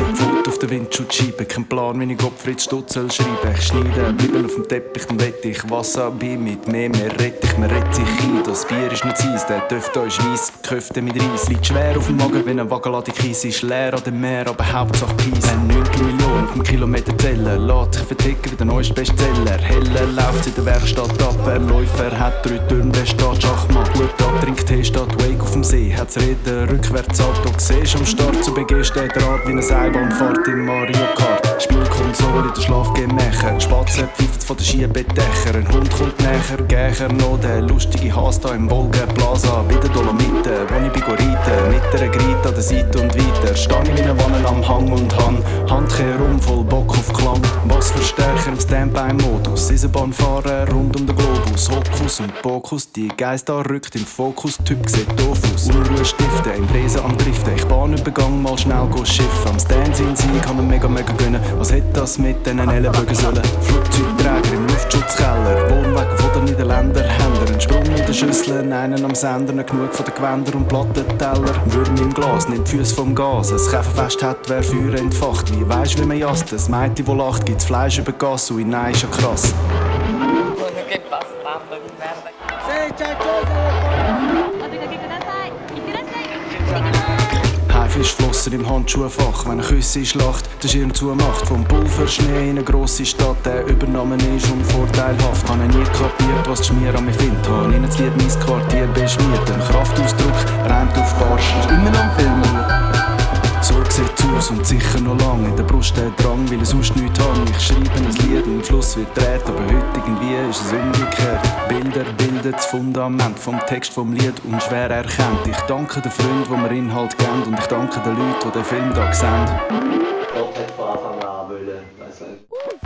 Wasser, Pfote auf der Windschutzscheibe. Kein Plan, wie ich Gottfried Stutz soll schreiben. Ich schneide, bleiben auf dem Teppich, dann wett ich Wasabi mit mehr Rettich. Man rettet sich ein, das Bier ist nicht Eis. Der Töfte ist weiss, Köfte mit Reis. Liegt schwer auf dem Magen, wenn ein Wagenladung Kies ist. Leer an dem Meer, aber Hauptsache Peace. 90 Millionen auf dem Kilometer zählen. Lässt sich verticken wie der neueste Bestseller. Helle läuft in der Werkstatt ab. Er Läufer hat 3 Türme, der steht Schachmatt. Gut ab, trinkt Tee, steht Wake auf dem See. Hat's Reden, rückwärts Auto, siehst am Start. Zu Beginn steht Rad wie eine Seilbahnfahrt in Mario Kart. Spielkonsole in der Schlafgemächer. Die Spatzen pfeifen von den Schiebedächern. Ein Hund kommt näher, Gächer noch. Der lustige Haas da im Wolkenplaza. Bei den Dolomiten, wo ich bin reiten. Mit einer Grite an der Seite und weiter. Steh ich wie eine Wanne am Hang und Hang. Handkehr rum, voll Bock auf Klang. Bassverstärker im Standby-Modus. Eisenbahn fahren rund um den Globus. Hokus und Pokus, die Geister rückt in Fokus. Typ sieht doof aus. Unruhe stiften, im Bläsen am Driften. Ich Bahnübergang, mal schnell go schiffen. Am Stand sind sie, kann man mega gönnen. Was hätte das mit diesen Ellenbögen sollen? Flugzeugträger im Luftschutzkeller. Wohnwagen von den Niederländer Händler. Ein Sprung in der Schüssel, einen am Sender. Nicht genug von den Gewänder und Plattenteller. Würm im Glas, nimmt die Füße vom Gas. Ein Käferfest hat, wer Feuer entfacht. Wie weisst, wie man jast? Das Mädchen, wo lacht, gibt's Fleisch über Gas. Ui, nein, ist ja krass. Haifischflossen im Handschuhfach, wenn ein Küsse Schlacht den Schirm zumacht. Vom Pulverschnee in eine grosse Stadt, der übernommen ist und vorteilhaft. Habe nie kapiert, was die Schmier an mir findet. Habe ihnen das Lied «Mein Quartier» beschmiert. Ein Kraftausdruck reimt auf Barsch. Ist immer noch am Filmen. So sieht's aus und sicher noch lang. In der Brust der Drang, weil ich sonst nichts habe. Ich schreibe ein Lied und am Schluss wird dreht. Aber heute irgendwie ist es umgekehrt. Bilder bilden das Fundament vom Text vom Lied unschwer erkennt. Ich danke den Freunden, die mir Inhalt geben. Und ich danke den Leuten, die den Film da sehen. Gott hat von Anfang an wollen, weiss nicht.